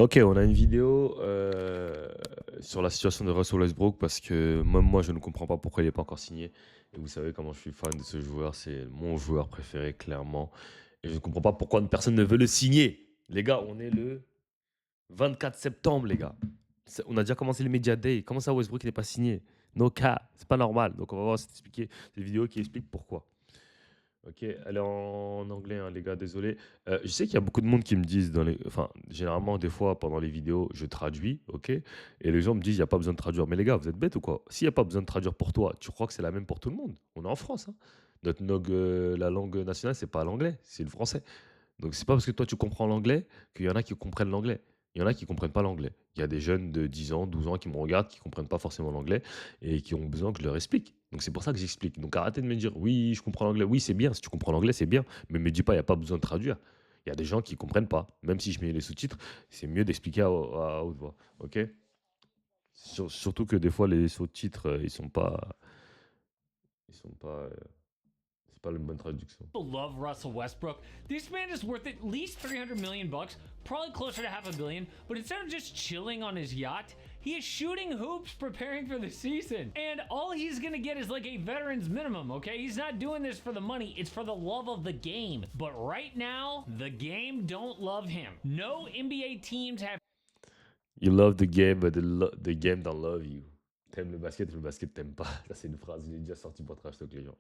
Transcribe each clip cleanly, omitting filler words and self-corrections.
Ok, on a une vidéo sur la situation de Russell Westbrook parce que même moi je ne comprends pas pourquoi il n'est pas encore signé. Et vous savez comment je suis fan de ce joueur, c'est mon joueur préféré clairement. Et je ne comprends pas pourquoi personne ne veut le signer. Les gars, on est le 24 septembre, les gars. On a déjà commencé le Media Day. Comment ça Westbrook n'est pas signé? No cas, c'est pas normal. Donc on va voir cette vidéo qui explique pourquoi. Ok, elle est en anglais, hein, les gars, désolé. Je sais qu'il y a beaucoup de monde qui me disent, enfin, généralement, des fois, pendant les vidéos, je traduis, ok? Et les gens me disent, il n'y a pas besoin de traduire. Mais les gars, vous êtes bêtes ou quoi? S'il n'y a pas besoin de traduire pour toi, tu crois que c'est la même pour tout le monde? On est en France, hein. La langue nationale, c'est pas l'anglais, c'est le français. Donc, c'est pas parce que toi, tu comprends l'anglais qu'il y en a qui comprennent l'anglais. Il y en a qui comprennent pas l'anglais. Il y a des jeunes de 10 ans, 12 ans qui me regardent, qui comprennent pas forcément l'anglais et qui ont besoin que je leur explique. Donc, c'est pour ça que j'explique. Donc, arrêtez de me dire, oui, je comprends l'anglais. Oui, c'est bien. Si tu comprends l'anglais, c'est bien. Mais me dis pas, il n'y a pas besoin de traduire. Il y a des gens qui comprennent pas. Même si je mets les sous-titres, c'est mieux d'expliquer à haute voix. OK? Surtout que des fois, les sous-titres, ils sont pas, c'est pas la bonne traduction. People love Russell Westbrook. This man is worth at least 300 million bucks, probably closer to $500 million, but instead of just chilling on his yacht, he is shooting hoops preparing for the season. And all he's gonna get is like a veteran's minimum, okay? He's not doing this for the money, it's for the love of the game. But right now, the game don't love him. No NBA teams have You love the game, but the game don't love you. T'aimes le basket t'aime pas. Ça, c'est une phrase, il est déjà sorti pour trash talk les gens.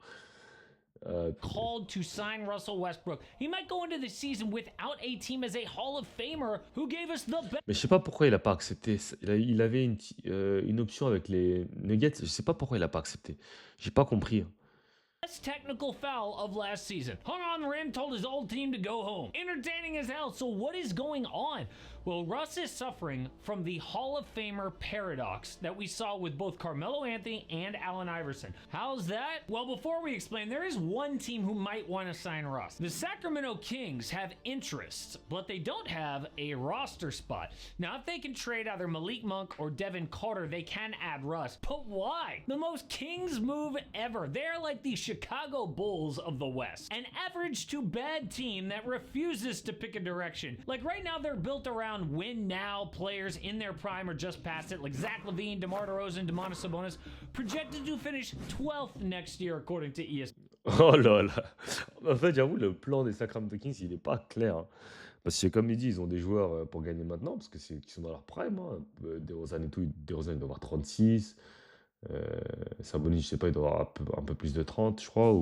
called to sign Russell Westbrook. He might go into the season without a team as a Hall of Famer who gave us the best. Mais je sais pas pourquoi il a pas accepté. Il avait une option avec les Nuggets. Je sais pas pourquoi il a pas accepté. J'ai pas compris. Best technical foul of last season. Hung on the rim, told his old team to go home. Entertaining as hell. So what is going on? Well, Russ is suffering from the Hall of Famer paradox that we saw with both Carmelo Anthony and Allen Iverson. How's that? Well, before we explain, there is one team who might want to sign Russ. The Sacramento Kings have interests, but they don't have a roster spot. Now, if they can trade either Malik Monk or Devin Carter, they can add Russ. But why? The most Kings move ever. They're like the Chicago Bulls of the West. An average to bad team that refuses to pick a direction. Like right now, they're built around win now players in their prime or just past it, like Zach LaVine, DeMar DeRozan, Domantas Sabonis, projected to finish 12th next year according to ESPN. Oh là là. En fait, j'avoue, le plan des Sacramento Kings, il est pas clair, hein. Parce que comme il dit, ils ont des joueurs pour gagner maintenant, parce que qui sont dans leur prime, hein. DeRozan et tout, DeRozan il doit avoir 36. Sabonis, je sais pas, il doit avoir un peu plus de 30, je crois.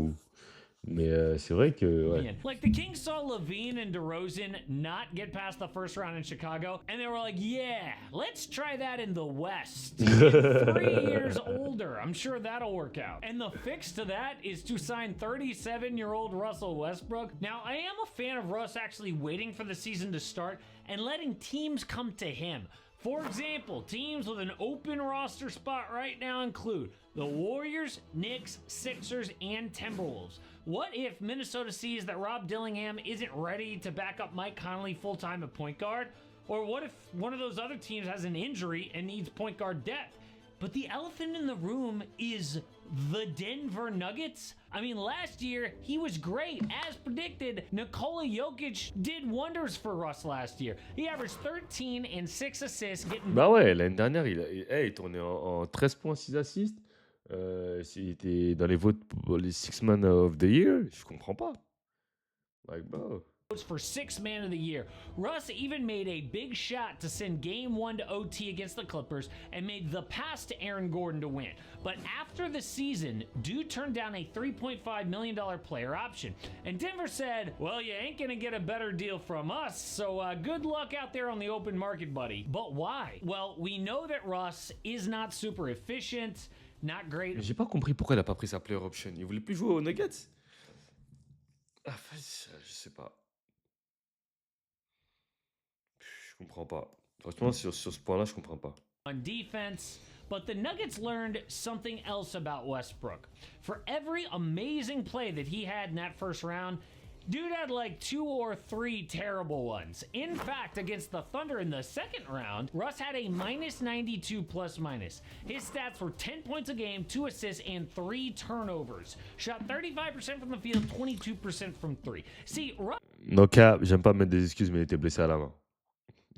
Mais c'est vrai que... Ouais. Like the Kings saw LaVine and DeRozan not get past the first round in Chicago, and they were like, yeah, let's try that in the West. Get 3 years older. I'm sure that'll work out. And the fix to that is to sign 37-year-old Russell Westbrook. Now, I am a fan of Russ actually waiting for the season to start and letting teams come to him. For example, teams with an open roster spot right now include the Warriors, Knicks, Sixers, and Timberwolves. What if Minnesota sees that Rob Dillingham isn't ready to back up Mike Conley full-time at point guard? Or what if one of those other teams has an injury and needs point guard depth? But the elephant in the room is the Denver Nuggets. I mean, last year, he was great. As predicted, Nikola Jokic did wonders for Russ last year. He averaged 13 and 6 assists, getting... Bah ouais, l'année dernière, il tournait en 13 points, 6 assists. Il était dans les votes pour les Six Man of the Year. Je comprends pas. Like, bro. For Sixth Man of the Year. Russ even made a big shot to send Game 1 to OT against the Clippers and made the pass to Aaron Gordon to win. But after the season, Dude turned down a $3.5 million player option. And Denver said, well, you ain't gonna get a better deal from us, so good luck out there on the open market, buddy. But why? Well, we know that Russ is not super efficient, not great. J'ai pas compris pourquoi il a pas pris sa player option. Il voulait plus jouer aux Nuggets? Ah, je sais pas. Je comprends pas. Franchement, sur ce point-là, je comprends pas. On defense, but the Nuggets learned something else about Westbrook. For every amazing play that he had in that first round, Dude had like 2 or 3 terrible ones. In fact, against the Thunder in the second round, Russ had a minus 92 plus minus. His stats were 10 points a game, 2 assists, and 3 turnovers. Shot 35% from the field, 22% from 3. See, Russ... No cap, j'aime pas mettre des excuses, mais il était blessé à la main.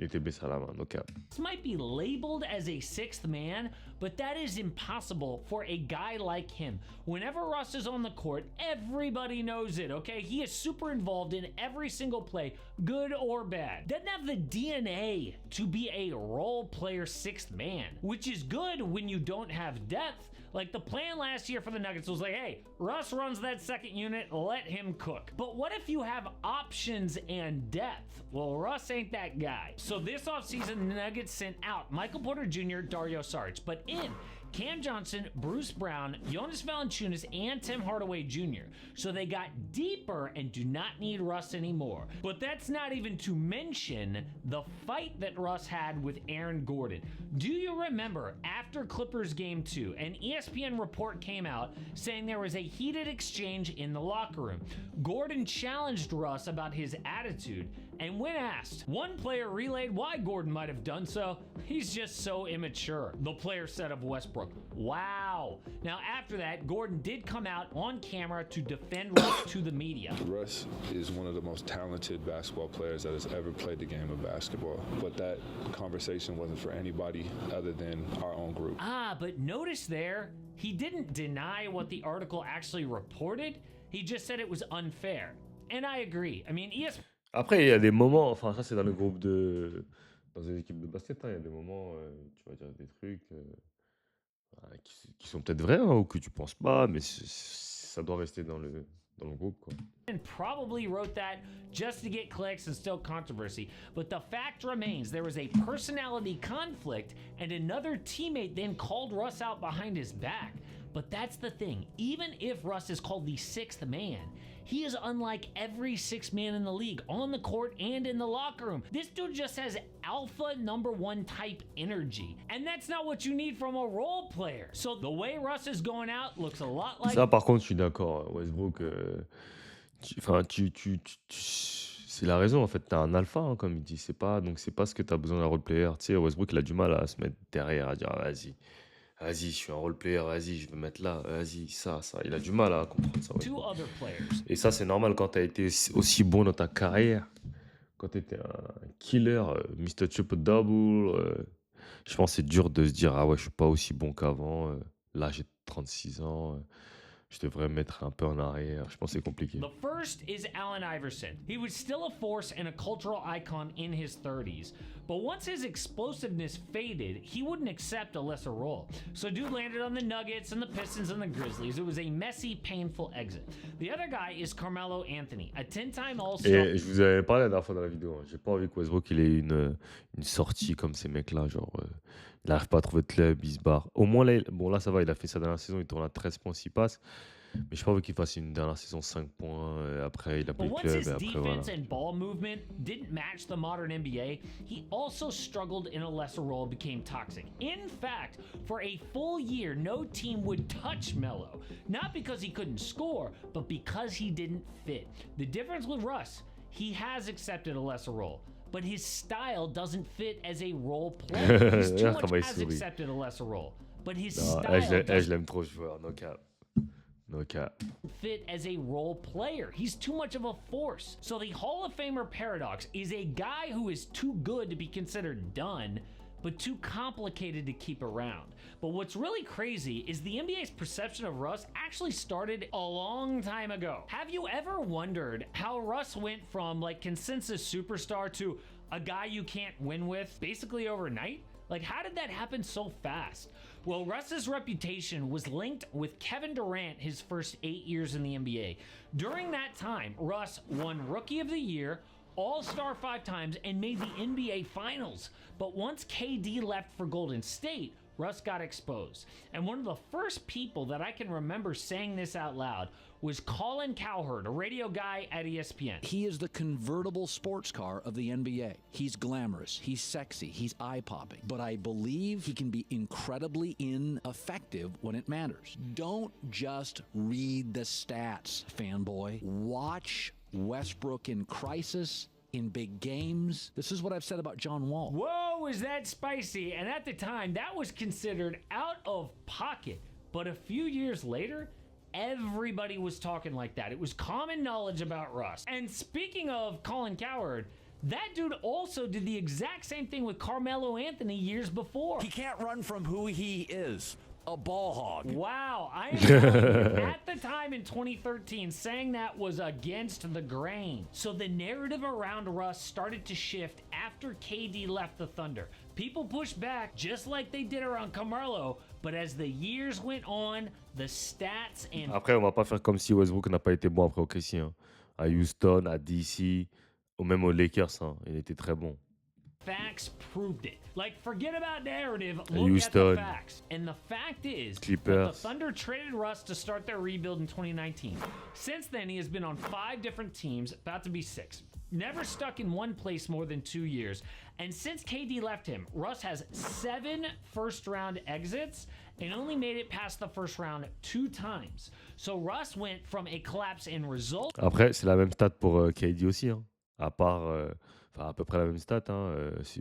Il était blessé à la main, no cap. This might be labeled as a sixth man, but that is impossible for a guy like him. Whenever Russ is on the court, everybody knows it, okay? He is super involved in every single play, good or bad. Doesn't have the DNA to be a role player sixth man, which is good when you don't have depth. Like the plan last year for the Nuggets was like, hey, Russ runs that second unit, let him cook. But what if you have options and depth? Well, Russ ain't that guy. So this offseason, the Nuggets sent out Michael Porter Jr., Dario Saric, but in Cam Johnson, Bruce Brown, Jonas Valanciunas, and Tim Hardaway Jr. So they got deeper and do not need Russ anymore. But that's not even to mention the fight that Russ had with Aaron Gordon. Do you remember after Clippers Game 2, an ESPN report came out saying there was a heated exchange in the locker room? Gordon challenged Russ about his attitude, and when asked, one player relayed why Gordon might have done so. He's just so immature, the player said of Westbrook. Wow. Now after that, Gordon did come out on camera to defend Russ to the media. Russ is one of the most talented basketball players that has ever played the game of basketball. But that conversation wasn't for anybody other than our own group. Ah, but notice there, he didn't deny what the article actually reported. He just said it was unfair. And I agree. I mean, ESPN Après, il y a des moments, enfin, ça, c'est dans le groupe de. Dans une équipe de basket, hein, il y a des moments, tu vas dire des trucs qui sont peut-être vrais hein, ou que tu penses pas, mais ça doit rester dans le groupe, quoi. probably wrote that just to get clicks and still controversy. But the fact remains there was a personality conflict, and another teammate then called Russ out behind his back. But that's the thing. Even if Russ is called the sixth man, he is unlike every sixth man in the league, on the court and in the locker room. This dude just has alpha number one type energy. And that's not what you need from a role player. So the way Russ is going out looks a lot like... Ça, par contre, je suis d'accord. Westbrook, c'est la raison, en fait. T'as un alpha, hein, comme il dit. C'est pas ce que t'as besoin d'un role player. Tu sais, Westbrook, il a du mal à se mettre derrière, à dire, vas-y, je suis un role player, vas-y, je veux mettre là, vas-y, ça. Il a du mal à comprendre ça. Et ça, c'est normal quand tu as été aussi bon dans ta carrière, quand tu étais un killer, Mr. Triple Double. Je pense que c'est dur de se dire, ah ouais, je suis pas aussi bon qu'avant. Là, j'ai 36 ans. Je devrais me mettre un peu en arrière. Je pense que c'est compliqué. The first is Allen Iverson. He was still a force and a cultural icon in his 30s. But once his explosiveness faded, he wouldn't accept a lesser role. So dude landed on the Nuggets and the Pistons and the Grizzlies. It was a messy, painful exit. The other guy is Carmelo Anthony, a 10-time All-Star. Et je vous avais parlé la dernière fois dans la vidéo. Hein. J'ai pas envie que Westbrook il ait une sortie comme ces mecs-là. Genre, il n'arrive pas à trouver de club, il se barre. Au moins, là, ça va. Il a fait sa dernière saison. Il tourne à 13 points s'il passe. Mais je pas envie qu'il fasse une dernière saison 5 points. Après, il a plus de club. Et après, voilà. And ball movement didn't match the modern NBA, he also struggled in a lesser role, became toxic. In fact, for a full year, no team would touch Melo. Not because he couldn't score, but because he didn't fit. The difference with Russ, he has accepted a lesser role, but his style doesn't fit as a role player. He's too much has accepted a lesser role, but his style je l'aime trop ce joueur, no cap. No cap. Fit as a role player. He's too much of a force. So the Hall of Famer paradox is a guy who is too good to be considered done, but too complicated to keep around. But what's really crazy is the NBA's perception of Russ actually started a long time ago. Have you ever wondered how Russ went from like consensus superstar to a guy you can't win with basically overnight? Like, how did that happen so fast? Well, Russ's reputation was linked with Kevin Durant his first 8 years in the NBA. During that time, Russ won Rookie of the Year, All-Star 5 times, and made the NBA Finals. But once KD left for Golden State, Russ got exposed. And one of the first people that I can remember saying this out loud was Colin Cowherd, a radio guy at ESPN. He is the convertible sports car of the NBA. He's glamorous, he's sexy, he's eye-popping. But I believe he can be incredibly ineffective when it matters. Don't just read the stats, fanboy. Watch Westbrook in crisis, in big games. This is what I've said about John Wall. Whoa, is that spicy? And at the time, that was considered out of pocket. But a few years later, everybody was talking like that. It was common knowledge about Russ. And speaking of Colin Cowherd, That dude also did the exact same thing with Carmelo Anthony years before. He can't run from who he is, a ball hog. Wow, I am telling you, at the time in 2013, saying that was against the grain. So the narrative around Russ started to shift after KD left the Thunder. People pushed back just like they did around Carmelo, but as the years went on, the stats and Après, on va pas faire comme si Westbrook n'a pas été bon après OKC. Hein. À Houston, à DC, ou même aux Lakers, hein. Il était très bon. facts proved it. Like, forget about narrative, look at Houston, the facts. And the fact is that the Clippers. Thunder traded Russ to start their rebuild in 2019. Since then, he has been on 5 different teams, about to be 6. Never stuck in one place more than 2 years. And since KD left him, Russ has 7 first-round exits and only made it past the first round 2 times. So Russ went from a collapse in results. Après, c'est la même stat pour KD aussi. Hein. À part, enfin, à peu près la même stat. Hein,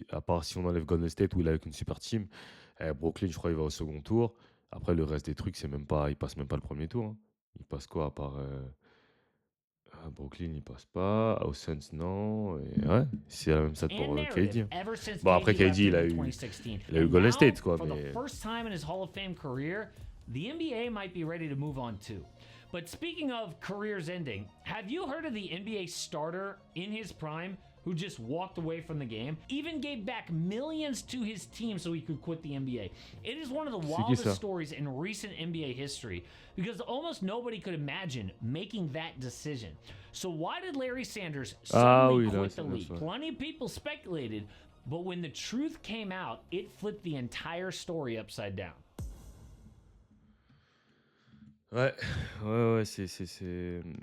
à part si on enlève Golden State où il est avec une super team. Brooklyn, je crois, il va au second tour. Après, le reste des trucs, c'est même pas, il passe même pas le premier tour. Hein. Il passe quoi à part à Brooklyn, il passe pas. Aux Suns, non. Et ouais, c'est la même stat pour And narrative KD. ever since Bon, après, KD left KD, il him a in eu 2016. il a eu And Golden now, State, quoi. for Mais the first time in his Hall of Fame career, the NBA might be ready to move on too. But speaking of careers ending, have you heard of the NBA starter in his prime who just walked away from the game? Even gave back millions to his team so he could quit the NBA. It is one of the qui wildest ça? stories in recent NBA history because almost nobody could imagine making that decision. So why did Larry Sanders suddenly oui, Larry quit the Sanders, league? ouais. Plenty of people speculated, but when the truth came out, it flipped the entire story upside down. ouais, ouais,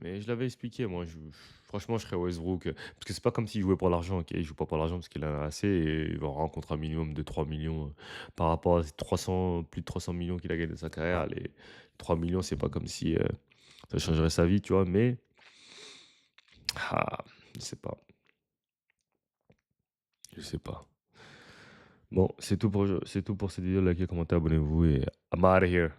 Mais je l'avais expliqué, moi. Franchement, je serais Westbrook. Parce que c'est pas comme s'il jouait pour l'argent. Ok, il joue pas pour l'argent parce qu'il en a assez et il va rencontrer un minimum de 3 millions par rapport à ces 300, plus de 300 millions qu'il a gagné de sa carrière. Les 3 millions, c'est pas comme si ça changerait sa vie, tu vois. Mais, je sais pas. Je sais pas. Bon, c'est tout pour cette vidéo. Likez, commentez, abonnez-vous et I'm out of here.